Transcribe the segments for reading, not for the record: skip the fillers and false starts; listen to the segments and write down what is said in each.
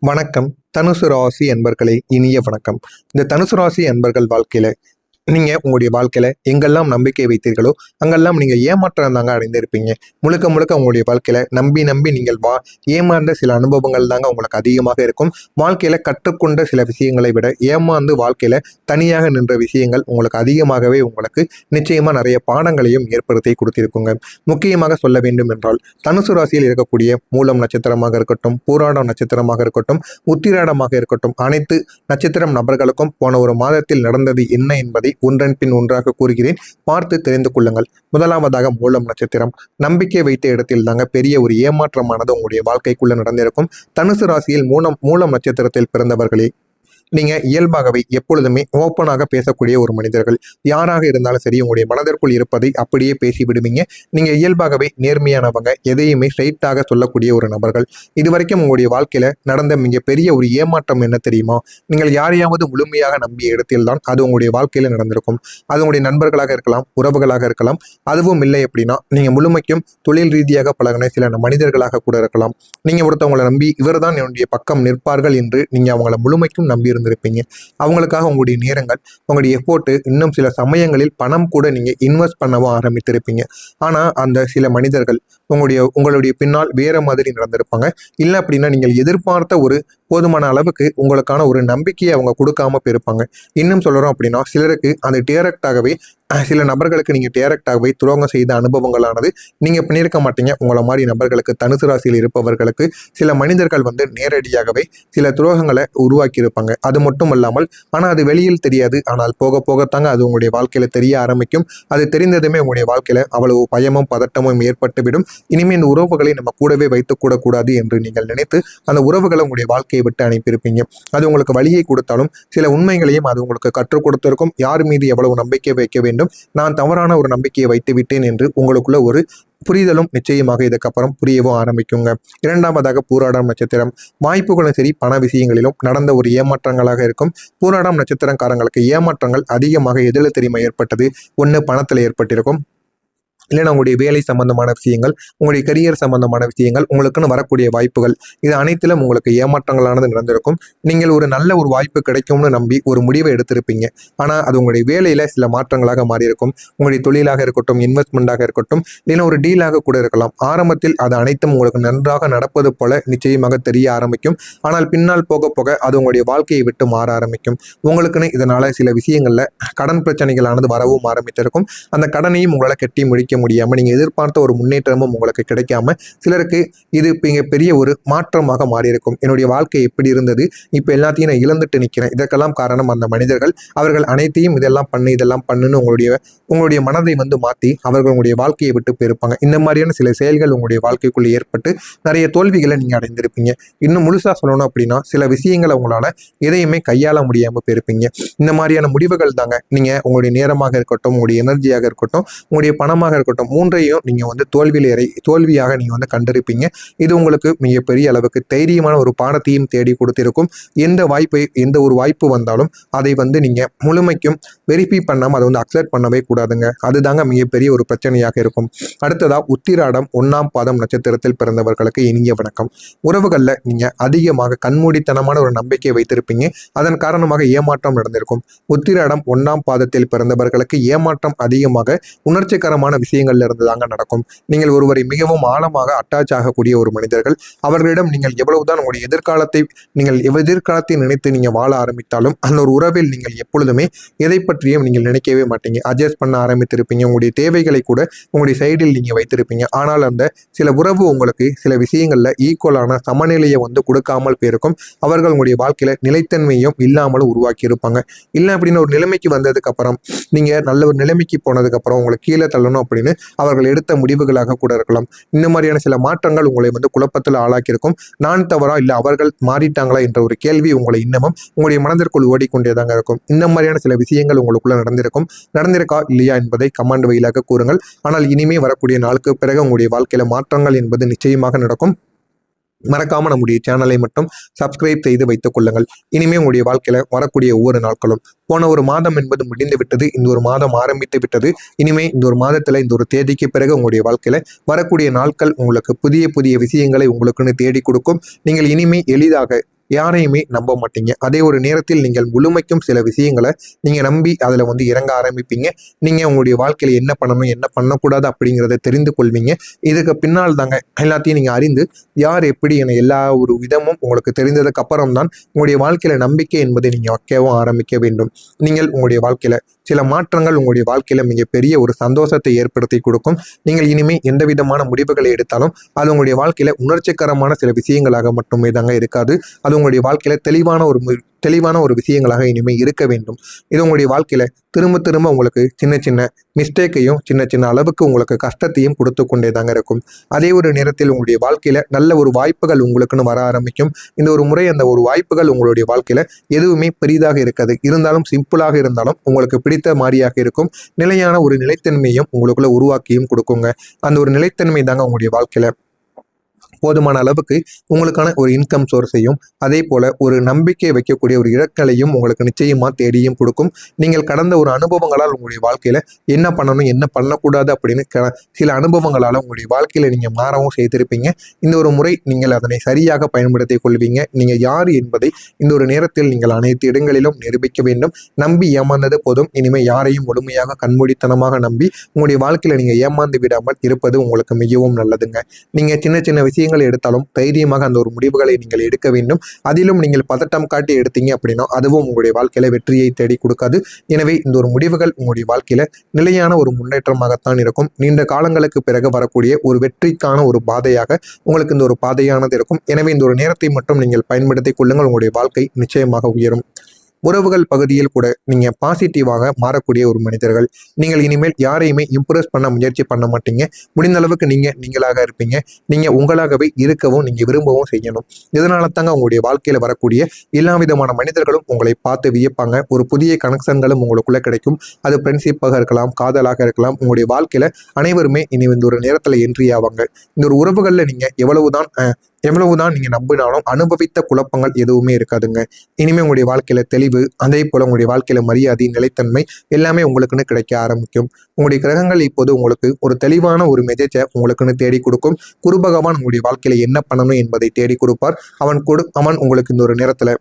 வணக்கம். தனுசு ராசி அன்பர்களே, இனிய வணக்கம். இந்த தனுசு ராசி அன்பர்கள் வாழ்க்கையில நீங்க உங்களுடைய வாழ்க்கையில எங்கெல்லாம் நம்பிக்கை வைத்தீர்களோ அங்கெல்லாம் நீங்க ஏமாற்றம் தாங்க அடைந்திருப்பீங்க. முழுக்க முழுக்க உங்களுடைய வாழ்க்கையில நம்பி நம்பி நீங்கள் ஏமாந்த சில அனுபவங்கள் தாங்க உங்களுக்கு அதிகமாக இருக்கும். வாழ்க்கையில கற்றுக்கொண்ட சில விஷயங்களை விட ஏமாந்து வாழ்க்கையில தனியாக நின்ற விஷயங்கள் உங்களுக்கு அதிகமாகவே உங்களுக்கு நிச்சயமா நிறைய பாடங்களையும் ஏற்படுத்தி கொடுத்திருக்குங்க. முக்கியமாக சொல்ல வேண்டும் என்றால் தனுசு ராசியில் இருக்கக்கூடிய மூலம் நட்சத்திரமாக இருக்கட்டும், பூராடம் நட்சத்திரமாக இருக்கட்டும், உத்திராடமாக இருக்கட்டும், அனைத்து நட்சத்திரம் நபர்களுக்கும் போன ஒரு மாதத்தில் நடந்தது என்ன என்பதை ஒன்றன் பின் ஒன்றாக கூறுகிறேன். பார்த்து தெரிந்து கொள்ளுங்கள். முதலாவதாக மூலம் நட்சத்திரம். நம்பிக்கை வைத்த இடத்தில் தாங்க பெரிய ஒரு ஏமாற்றமானது உங்களுடைய வாழ்க்கைக்குள்ள நடந்திருக்கும். தனுசு ராசியில் மூலம் நட்சத்திரத்தில் பிறந்தவர்களே, நீங்க இயல்பாகவே எப்பொழுதுமே ஓப்பனாக பேசக்கூடிய ஒரு மனிதர்கள். யாராக இருந்தாலும் சரி, உங்களுடைய மனதிற்குள் இருப்பதை அப்படியே பேசி விடுவீங்க. நீங்க இயல்பாகவே நேர்மையானவங்க, எதையுமே ஸ்ட்ரைட்டாக சொல்லக்கூடிய ஒரு நபர்கள். இதுவரைக்கும் உங்களுடைய வாழ்க்கையில நடந்த மிகப்பெரிய ஒரு ஏமாற்றம் என்ன தெரியுமா? நீங்கள் யாரையாவது முழுமையாக நம்பிய இடத்தில்தான் அது உங்களுடைய வாழ்க்கையில நடந்திருக்கும். அது உங்களுடைய நண்பர்களாக இருக்கலாம், உறவுகளாக இருக்கலாம். அதுவும் இல்லை அப்படின்னா நீங்க முழுமைக்கும் தொழில் ரீதியாக பழகின சில மனிதர்களாக கூட இருக்கலாம். நீங்க ஒருத்தவங்களை நம்பி இவர்தான் என்னுடைய பக்கம் நிற்பார்கள் என்று நீங்க அவங்கள முழுமைக்கும் நம்பி இருந்திருப்பீங்க. அவங்களுக்காக உங்களுடைய நேரங்கள், உங்களுடைய எஃபோர்ட், இன்னும் சில சமயங்களில் பணம் கூட நீங்க இன்வெஸ்ட் பண்ணவும் ஆரம்பித்திருப்பீங்க. ஆனா அந்த சில மனிதர்கள் உங்களுடைய பின்னால் வேற மாதிரி நடந்திருப்பாங்க. இல்லை அப்படின்னா நீங்கள் எதிர்பார்த்த ஒரு போதுமான அளவுக்கு உங்களுக்கான ஒரு நம்பிக்கையை அவங்க கொடுக்காம போயிருப்பாங்க. இன்னும் சொல்றோம் அப்படின்னா சிலருக்கு அது டைரக்டாகவே, சில நபர்களுக்கு நீங்க டைரக்டாகவே துரோகம் செய்த அனுபவங்களானது நீங்க பண்ணியிருக்க மாட்டீங்க. உங்களை மாதிரி நபர்களுக்கு, தனுசு ராசியில் இருப்பவர்களுக்கு சில மனிதர்கள் நேரடியாகவே சில துரோகங்களை உருவாக்கி இருப்பாங்க. அது மட்டும் இல்லாமல் ஆனால் அது வெளியில் தெரியாது. ஆனால் போக போகத்தாங்க அது உங்களுடைய வாழ்க்கையில தெரிய ஆரம்பிக்கும். அது தெரிந்ததுமே உங்களுடைய வாழ்க்கையில அவ்வளவு பயமும் பதட்டமும் ஏற்பட்டுவிடும். இனிமேல் இந்த உறவுகளை நம்ம கூடவே வைத்துக் கூடாது என்று நீங்கள் நினைத்து அந்த உறவுகளை உங்களுடைய வாழ்க்கையை விட்டு அனுப்பியிருப்பீங்க. அது உங்களுக்கு வழியை கொடுத்தாலும் சில உண்மைகளையும் அது உங்களுக்கு கற்றுக் கொடுத்திருக்கும். யார் மீது எவ்வளவு நம்பிக்கை வைக்க வேண்டும், நான் தவறான ஒரு நம்பிக்கையை வைத்து விட்டேன் என்று உங்களுக்குள்ள ஒரு புரிதலும் நிச்சயமாக இதுக்கப்புறம் புரியவும் ஆரம்பிக்குங்க. இரண்டாவதாக பூராடம் நட்சத்திரம். வாய்ப்புகளும் சரி, பண விஷயங்களிலும் நடந்த ஒரு ஏமாற்றங்களாக இருக்கும். பூராடம் நட்சத்திரக்காரங்களுக்கு ஏமாற்றங்கள் அதிகமாக எதில் தெரியுமா ஏற்பட்டது? ஒன்று பணத்தில் ஏற்பட்டிருக்கும், இல்லைன்னா உங்களுடைய வேலை சம்பந்தமான விஷயங்கள், உங்களுடைய கரியர் சம்பந்தமான விஷயங்கள், உங்களுக்குன்னு வரக்கூடிய வாய்ப்புகள், இது அனைத்திலும் உங்களுக்கு ஏமாற்றங்களானது நடந்திருக்கும். நீங்கள் ஒரு நல்ல ஒரு வாய்ப்பு கிடைக்கும்னு நம்பி ஒரு முடிவை எடுத்திருப்பீங்க. ஆனால் அது உங்களுடைய வேலையில் சில மாற்றங்களாக மாறியிருக்கும். உங்களுடைய தொழிலாக இருக்கட்டும், இன்வெஸ்ட்மெண்ட்டாக இருக்கட்டும், இல்லைன்னா ஒரு டீலாக கூட இருக்கலாம். ஆரம்பத்தில் அது அனைத்தும் உங்களுக்கு நன்றாக நடப்பது போல நிச்சயமாக தெரிய ஆரம்பிக்கும். ஆனால் பின்னால் போக போக அது உங்களுடைய வாழ்க்கையை விட்டு மாற ஆரம்பிக்கும். உங்களுக்குன்னு இதனால் சில விஷயங்களில் கடன் பிரச்சனைகளானது வரவும் ஆரம்பித்திருக்கும். அந்த கடனையும் உங்களால் கட்டி முடிக்க முடியாம நீங்க எதிர்பார்த்த ஒரு முன்னேற்றமும் உங்களுக்கு கிடைக்காம சிலருக்கு இது பெரிய ஒரு மாற்றமாக மாறியிருக்கும். என்னுடைய வாழ்க்கை எப்படி இருந்தது, இப்ப எல்லாத்தையும் நான் இழந்துட்டு நிற்கிறேன். இதற்கெல்லாம் காரணம் அந்த மனிதர்கள். அவர்கள் அனைத்தையும் இதெல்லாம் பண்ணுன்னு உங்களுடைய மனதை மாற்றி அவர்கள் உங்களுடைய வாழ்க்கையை விட்டு போயிருப்பாங்க. இந்த மாதிரியான சில செயல்கள் உங்களுடைய வாழ்க்கைக்குள்ள ஏற்பட்டு நிறைய தோல்விகளை நீங்க அடைந்திருப்பீங்க. இன்னும் முழுசா சொல்லணும் அப்படின்னா சில விஷயங்களை உங்களால எதையுமே கையாள முடியாம போயிருப்பீங்க. இந்த மாதிரியான முடிவுகள் தாங்க நீங்க உங்களுடைய நேரமாக இருக்கட்டும், உங்களுடைய எனர்ஜியாக இருக்கட்டும், உங்களுடைய பணமாக இருக்கட்டும், மூன்றையும் நீங்க தோல்வியாக நீங்க கண்டிருப்பீங்க. இது உங்களுக்கு மிகப்பெரிய அளவுக்கு தைரியமான ஒரு பாடத்தையும் தேடி கொடுத்திருக்கும். எந்த ஒரு வாய்ப்பு வந்தாலும் அதை நீங்க முழுமைக்கும் வெரிஃபை பண்ணாம அதை அக்செப்ட் பண்ணவே கூடாதுங்க. அதுதாங்க மிகப்பெரிய ஒரு பிரச்சனையாக இருக்கும். அடுத்ததா உத்திராடம் 1ஆம் பாதம் நட்சத்திரத்தில் பிறந்தவர்களுக்கு இனிய வணக்கம். உறவுகள்ல நீங்க அதிகமாக கண்மூடித்தனமான ஒரு நம்பிக்கை வைத்திருப்பீங்க. அதன் காரணமாக ஏமாற்றம் நடந்திருக்கும். உத்திராடம் 1ஆம் பாதத்தில் பிறந்தவர்களுக்கு ஏமாற்றம் அதிகமாக உணர்ச்சிகரமான விஷயங்கள்ல இருந்து தாங்க நடக்கும். நீங்கள் ஒருவரை மிகவும் ஆழமாக அட்டாச் ஆகக்கூடிய ஒரு மனிதர்கள். அவர்களிடம் நீங்கள் எவ்வளவுதான் உங்களுடைய எதிர்காலத்தை நினைத்து நீங்க வாழ ஆரம்பித்தாலும் அந்த ஒரு உறவில் நீங்கள் எப்பொழுதுமே எதை பற்றியும் நீங்கள் நினைக்கவே மாட்டீங்க. அட்ஜஸ்ட் பண்ண ஆரம்பித்திருப்பீங்க. உங்களுடைய தேவைகளை கூட உங்களுடைய சைடில் நீங்க வைத்திருப்பீங்க. ஆனால் அந்த சில உறவு உங்களுக்கு சில விஷயங்கள்ல ஈக்குவலான சமநிலையை கொடுக்காமல் போயிருக்கும். அவர்கள் உங்களுடைய வாழ்க்கையில நிலைத்தன்மையும் இல்லாமலும் உருவாக்கி இருப்பாங்க. இல்லை அப்படின்னு ஒரு நிலைமைக்கு வந்ததுக்கு அப்புறம், நீங்க நல்ல ஒரு நிலைமைக்கு போனதுக்கு அப்புறம் உங்களை கீழே தள்ளணும் அப்படின்னு அவர்கள் எடுத்த முடிவுகளாக கூட இருக்கலாம். இந்த மாதிரியான சில மாற்றங்கள் உங்களை குழப்பத்தில் ஆளாக்கியிருக்கும். நான் தவறா இல்லை அவர்கள் மாறிட்டாங்களா என்ற ஒரு கேள்வி உங்களை இன்னமும் உங்களுடைய மனதிற்குள் ஓடிக்கொண்டேதாங்க இருக்கும். இந்த மாதிரியான சில விஷயங்கள் உங்களுக்குள்ள நடந்திருக்கா இல்லையா என்பதை கமெண்ட் வழியாக கூறுங்கள். ஆனால் இனிமே வரக்கூடிய நாளுக்கு பிறகு உங்களுடைய வாழ்க்கையில மாற்றங்கள் என்பது நிச்சயமாக நடக்கும். மறக்காம நம்முடைய சேனலை மட்டும் சப்ஸ்கிரைப் செய்து வைத்துக் கொள்ளுங்கள். இனிமே உங்களுடைய வாழ்க்கையில வரக்கூடிய ஒவ்வொரு நாட்களும், போன ஒரு மாதம் என்பது முடிந்து விட்டது, இந்த ஒரு மாதம் ஆரம்பித்து விட்டது. இனிமே இந்த ஒரு மாதத்துல இந்த ஒரு தேதிக்கு பிறகு உங்களுடைய வாழ்க்கையில வரக்கூடிய நாட்கள் உங்களுக்கு புதிய புதிய விஷயங்களை உங்களுக்குன்னு தேடி கொடுக்கும். நீங்கள் இனிமே எளிதாக யாரையுமே நம்ப மாட்டீங்க. அதே ஒரு நேரத்தில் நீங்கள் முழுமைக்கும் சில விஷயங்களை நீங்க நம்பி அதுல வந்து இறங்க ஆரம்பிப்பீங்க. நீங்க உங்களுடைய வாழ்க்கையில என்ன பண்ணணும், என்ன பண்ணக்கூடாது அப்படிங்கிறத தெரிந்து கொள்வீங்க. இதுக்கு பின்னால் தாங்க எல்லாத்தையும் நீங்க அறிந்து யார் எப்படி என எல்லா ஒரு விதமும் உங்களுக்கு தெரிந்ததுக்கு அப்புறம் தான் உங்களுடைய வாழ்க்கையில நம்பிக்கை என்பதை நீங்க வைக்கவும் ஆரம்பிக்க வேண்டும். நீங்கள் உங்களுடைய வாழ்க்கையில சில மாற்றங்கள் உங்களுடைய வாழ்க்கையில மிகப்பெரிய ஒரு சந்தோஷத்தை ஏற்படுத்தி கொடுக்கும். நீங்கள் இனிமே எந்த விதமான முடிவுகளை எடுத்தாலும் அது உங்களுடைய வாழ்க்கையில உணர்ச்சிகரமான சில விஷயங்களாக மட்டுமே தாங்க இருக்காது. அது உங்களுடைய வாழ்க்கையில தெளிவான ஒரு விஷயங்களாக இனிமே இருக்க வேண்டும். இது உங்களுடைய வாழ்க்கையில திரும்ப திரும்ப உங்களுக்கு சின்ன சின்ன மிஸ்டேக்கையும் சின்ன சின்ன அளவுக்கு உங்களுக்கு கஷ்டத்தையும் கொடுத்து கொண்டே தாங்க இருக்கும். அதே ஒரு நேரத்தில் உங்களுடைய வாழ்க்கையில நல்ல ஒரு வாய்ப்புகள் உங்களுக்குன்னு வர ஆரம்பிக்கும். இந்த ஒரு முறை அந்த ஒரு வாய்ப்புகள் உங்களுடைய வாழ்க்கையில எதுவுமே பெரிதாக இருக்காது. இருந்தாலும் சிம்பிளாக இருந்தாலும் உங்களுக்கு பிடித்த மாதிரியாக இருக்கும். நிலையான ஒரு நிலைத்தன்மையும் உங்களுக்குள்ள உருவாக்கியும் கொடுக்குங்க. அந்த ஒரு நிலைத்தன்மை தாங்க உங்களுடைய வாழ்க்கையில போதுமான அளவுக்கு உங்களுக்கான ஒரு இன்கம் சோர்ஸையும் அதே போல ஒரு நம்பிக்கை வைக்கக்கூடிய ஒரு இலக்களையும் உங்களுக்கு நிச்சயமா தேடியும் கொடுக்கும். நீங்கள் கடந்த ஒரு அனுபவங்களால் உங்களுடைய வாழ்க்கையில என்ன பண்ணணும், என்ன பண்ணக்கூடாது அப்படின்னு சில அனுபவங்களால உங்களுடைய வாழ்க்கையில நீங்க மாறவும் செய்திருப்பீங்க. இந்த ஒரு முறை நீங்கள் அதனை சரியாக பயன்படுத்திக் கொள்வீங்க. நீங்க யார் என்பதை இந்த ஒரு நேரத்தில் நீங்கள் அனைத்து இடங்களிலும் நிரூபிக்க வேண்டும். நம்பி ஏமாந்தது போதும். இனிமே யாரையும் முழுமையாக கண்மூடித்தனமாக நம்பி உங்களுடைய வாழ்க்கையில நீங்க ஏமாந்து விடாமல் இருப்பது உங்களுக்கு மிகவும் நல்லதுங்க. நீங்க சின்ன சின்ன விஷயங்கள் எடுத்தாலும் தைரியமாக அந்த ஒரு முடிவுகளை நீங்கள் எடுக்க வேண்டும். அதிலும் நீங்கள் பதட்டம் காட்டி எடுத்தீங்க அப்படின்னா அதுவும் உங்களுடைய வாழ்க்கையில வெற்றியை தேடி கொடுக்காது. எனவே இந்த ஒரு முடிவுகள் உங்களுடைய வாழ்க்கையில நிலையான ஒரு முன்னேற்றமாகத்தான் இருக்கும். நீண்ட காலங்களுக்கு பிறகு வரக்கூடிய ஒரு வெற்றிக்கான ஒரு பாதையாக உங்களுக்கு இந்த ஒரு பாதையானது இருக்கும். எனவே இந்த ஒரு நேரத்தை மட்டும் நீங்கள் பயன்படுத்திக் கொள்ளுங்கள். உங்களுடைய வாழ்க்கை நிச்சயமாக உயரும். உறவுகள் பகுதியில் கூட நீங்க பாசிட்டிவாக மாறக்கூடிய ஒரு மனிதர்கள். நீங்கள் இனிமேல் யாரையுமே இம்ப்ரெஸ் பண்ண முயற்சி பண்ண மாட்டீங்க. முடிந்த அளவுக்கு நீங்களாக இருப்பீங்க. நீங்க உங்களாகவே இருக்கவும் நீங்க விரும்பவும் செய்யணும். இதனால தாங்க உங்களுடைய வாழ்க்கையில வரக்கூடிய எல்லா விதமான மனிதர்களும் உங்களை பார்த்து வியப்பாங்க. ஒரு புதிய கனெக்ஷன்களும் உங்களுக்குள்ள கிடைக்கும். அது ஃப்ரெண்ட்ஷிப்பாக இருக்கலாம், காதலாக இருக்கலாம். உங்களுடைய வாழ்க்கையில அனைவருமே இனி இந்த ஒரு நேரத்துல என்ட்ரி ஆவாங்க. இந்த ஒரு உறவுகள்ல நீங்க எவ்வளவுதான் நீங்க நம்பினாலும் அனுபவித்த குழப்பங்கள் எதுவுமே இருக்காதுங்க. இனிமே உங்களுடைய வாழ்க்கையில தெளிவு, அதே போல உங்களுடைய வாழ்க்கையில மரியாதை, நிலைத்தன்மை எல்லாமே உங்களுக்குன்னு கிடைக்க ஆரம்பிக்கும். உங்களுடைய கிரகங்கள் இப்போது உங்களுக்கு ஒரு தெளிவான ஒரு மெசேஜை உங்களுக்குன்னு தேடி கொடுக்கும். குரு பகவான் உங்களுடைய வாழ்க்கையில என்ன பண்ணணும் என்பதை தேடி கொடுப்பார். அவன் உங்களுக்கு இந்த ஒரு நேரத்துல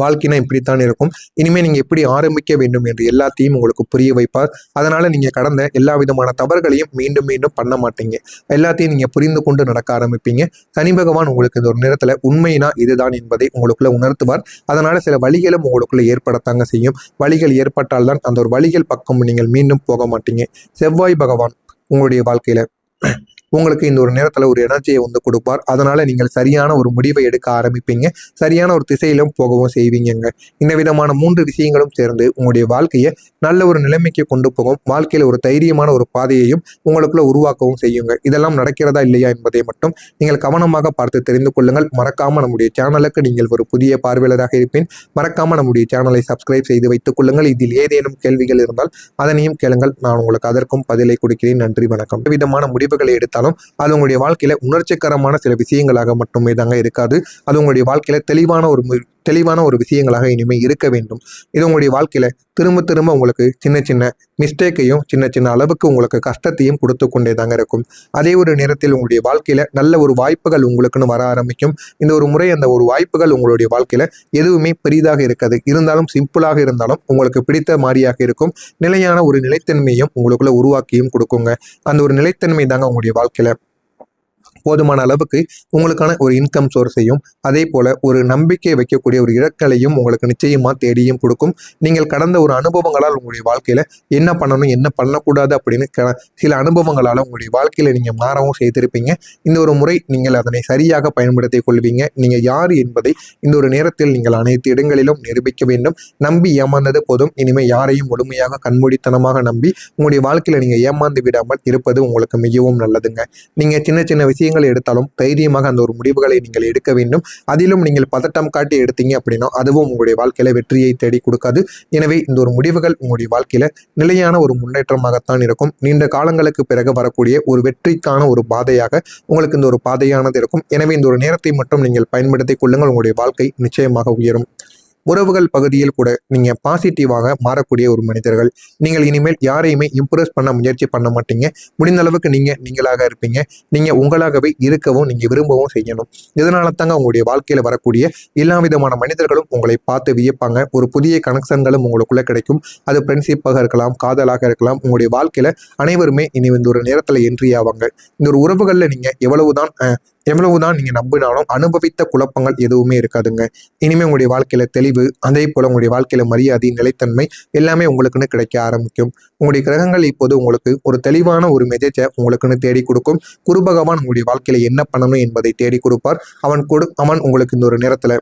வாழ்க்கைனா இப்படித்தான் இருக்கும். இனிமே நீங்க எப்படி ஆரம்பிக்க வேண்டும் என்று எல்லாத்தையும் உங்களுக்கு புரிய வைப்பார். அதனால நீங்க கடந்த எல்லா விதமான தவறுகளையும் மீண்டும் மீண்டும் பண்ண மாட்டீங்க. எல்லாத்தையும் நீங்க புரிந்து கொண்டு நடக்க ஆரம்பிப்பீங்க. சனி பகவான் உங்களுக்கு இந்த ஒரு நேரத்துல உண்மைனா இதுதான் என்பதை உங்களுக்குள்ள உணர்த்துவார். அதனால சில வழிகளும் உங்களுக்குள்ள ஏற்படத்தாங்க செய்யும். வழிகள் ஏற்பட்டால் தான் அந்த ஒரு வழிகள் பக்கம் நீங்கள் மீண்டும் போக மாட்டீங்க. செவ்வாய் பகவான் உங்களுடைய வாழ்க்கையில உங்களுக்கு இந்த ஒரு நேரத்துல ஒரு எனர்ஜியை வந்து கொடுப்பார். அதனால நீங்கள் சரியான ஒரு முடிவை எடுக்க ஆரம்பிப்பீங்க. சரியான ஒரு திசையிலும் போகவும் செய்வீங்க. இந்த விதமான 3 விஷயங்களும் சேர்ந்து உங்களுடைய வாழ்க்கையை நல்ல ஒரு நிலைமைக்கு கொண்டு போகும். வாழ்க்கையில ஒரு தைரியமான ஒரு பாதையையும் உங்களுக்குள்ள உருவாக்கவும் செய்யுங்க. இதெல்லாம் நடக்கிறதா இல்லையா என்பதை மட்டும் நீங்கள் கவனமாக பார்த்து தெரிந்து கொள்ளுங்கள். மறக்காம நம்முடைய சேனலுக்கு நீங்கள் ஒரு புதிய பார்வையாளராக இருப்பேன். மறக்காம நம்முடைய சேனலை சப்ஸ்கிரைப் செய்து வைத்துக் கொள்ளுங்கள். இதில் ஏதேனும் கேள்விகள் இருந்தால் அதனையும் கேளுங்கள். நான் உங்களுக்கு அதற்கும் பதிலை கொடுக்கிறேன். நன்றி, வணக்கம். விதமான முடிவுகளை எடுத்தால் அது உங்களுடைய வாழ்க்கையில உணர்ச்சிகரமான சில விஷயங்களாக மட்டுமே தாங்க இருக்காது. அது உங்களுடைய வாழ்க்கையில தெளிவான ஒரு விஷயங்களாக இனிமே இருக்க வேண்டும். இது உங்களுடைய வாழ்க்கையில திரும்ப திரும்ப உங்களுக்கு சின்ன சின்ன மிஸ்டேக்கையும் சின்ன சின்ன அளவுக்கு உங்களுக்கு கஷ்டத்தையும் கொடுத்து கொண்டே தாங்க இருக்கும். அதே ஒரு நேரத்தில் உங்களுடைய வாழ்க்கையில நல்ல ஒரு வாய்ப்புகள் உங்களுக்குன்னு வர ஆரம்பிக்கும். இந்த ஒரு முறை அந்த ஒரு வாய்ப்புகள் உங்களுடைய வாழ்க்கையில எதுவுமே பெரிதாக இருக்காது. இருந்தாலும் சிம்பிளாக இருந்தாலும் உங்களுக்கு பிடித்த மாதிரியாக இருக்கும். நிலையான ஒரு நிலைத்தன்மையும் உங்களுக்குள்ள உருவாக்கியும் கொடுக்குங்க. அந்த ஒரு நிலைத்தன்மை தாங்க உங்களுடைய வாழ்க்கையில போதுமான அளவுக்கு உங்களுக்கான ஒரு இன்கம் சோர்ஸையும் அதே போல ஒரு நம்பிக்கை வைக்கக்கூடிய ஒரு இலக்களையும் உங்களுக்கு நிச்சயமா தேடியும் கொடுக்கும். நீங்கள் கடந்த ஒரு அனுபவங்களால் உங்களுடைய வாழ்க்கையில என்ன பண்ணணும், என்ன பண்ணக்கூடாது அப்படின்னு சில அனுபவங்களால உங்களுடைய வாழ்க்கையில நீங்க மாறவும் செய்திருப்பீங்க. இந்த ஒரு முறை நீங்கள் அதனை சரியாக பயன்படுத்திக் கொள்வீங்க. நீங்க யார் என்பதை இந்த ஒரு நேரத்தில் நீங்கள் அனைத்து இடங்களிலும் நிரூபிக்க வேண்டும். நம்பி ஏமாந்தது போதும். இனிமே யாரையும் முழுமையாக கண்மூடித்தனமாக நம்பி உங்களுடைய வாழ்க்கையில நீங்க ஏமாந்து விடாமல் இருப்பது உங்களுக்கு மிகவும் நல்லதுங்க. நீங்க சின்ன சின்ன விஷயங்கள் எடுத்தாலும் தைரியமாக அந்த ஒரு முடிவுகளை நீங்கள் எடுக்க வேண்டும். அதிலும் நீங்கள் பதட்டம் காட்டி எடுத்தீங்க அப்படின்னா அதுவும் உங்களுடைய வாழ்க்கையில வெற்றியை தேடி கொடுக்காது. எனவே இந்த ஒரு முடிவுகள் உங்களுடைய வாழ்க்கையில நிலையான ஒரு முன்னேற்றமாகத்தான் இருக்கும். நீண்ட காலங்களுக்கு பிறகு வரக்கூடிய ஒரு வெற்றிக்கான ஒரு பாதையாக உங்களுக்கு இந்த ஒரு பாதையானது இருக்கும். எனவே இந்த ஒரு நேரத்தை மட்டும் நீங்கள் பயன்படுத்திக் கொள்ளுங்கள். உங்களுடைய வாழ்க்கை நிச்சயமாக உயரும். உறவுகள் பகுதியில் கூட நீங்க பாசிட்டிவாக மாறக்கூடிய ஒரு மனிதர்கள். நீங்கள் இனிமேல் யாரையுமே இம்ப்ரெஸ் பண்ண முயற்சி பண்ண மாட்டீங்க. முடிந்த அளவுக்கு நீங்க நீங்களாக இருப்பீங்க. நீங்க உங்களாகவே இருக்கவும் நீங்க விரும்பவும் செய்யணும். இதனால தாங்க உங்களுடைய வாழ்க்கையில வரக்கூடிய எல்லா விதமான மனிதர்களும் உங்களை பார்த்து வியப்பாங்க. ஒரு புதிய கனெக்ஷன்களும் உங்களுக்குள்ள கிடைக்கும். அது ஃப்ரெண்ட்ஷிப்பாக இருக்கலாம், காதலாக இருக்கலாம். உங்களுடைய வாழ்க்கையில அனைவருமே இனி இந்த ஒரு நேரத்துல என்ட்ரி ஆவாங்க. இந்த ஒரு உறவுகள்ல நீங்க எவ்வளவுதான் நீங்க நம்பினாலும் அனுபவித்த குழப்பங்கள் எதுவுமே இருக்காதுங்க. இனிமே உங்களுடைய வாழ்க்கையில தெளிவு, அதே போல உங்களுடைய வாழ்க்கையில மரியாதை, நிலைத்தன்மை எல்லாமே உங்களுக்குன்னு கிடைக்க ஆரம்பிக்கும். உங்களுடைய கிரகங்கள் இப்போது உங்களுக்கு ஒரு தெளிவான ஒரு மெசேஜை உங்களுக்குன்னு தேடி கொடுக்கும். குரு பகவான் உங்களுடைய வாழ்க்கையில என்ன பண்ணணும் என்பதை தேடி கொடுப்பார். அவன் உங்களுக்கு இந்த ஒரு நேரத்துல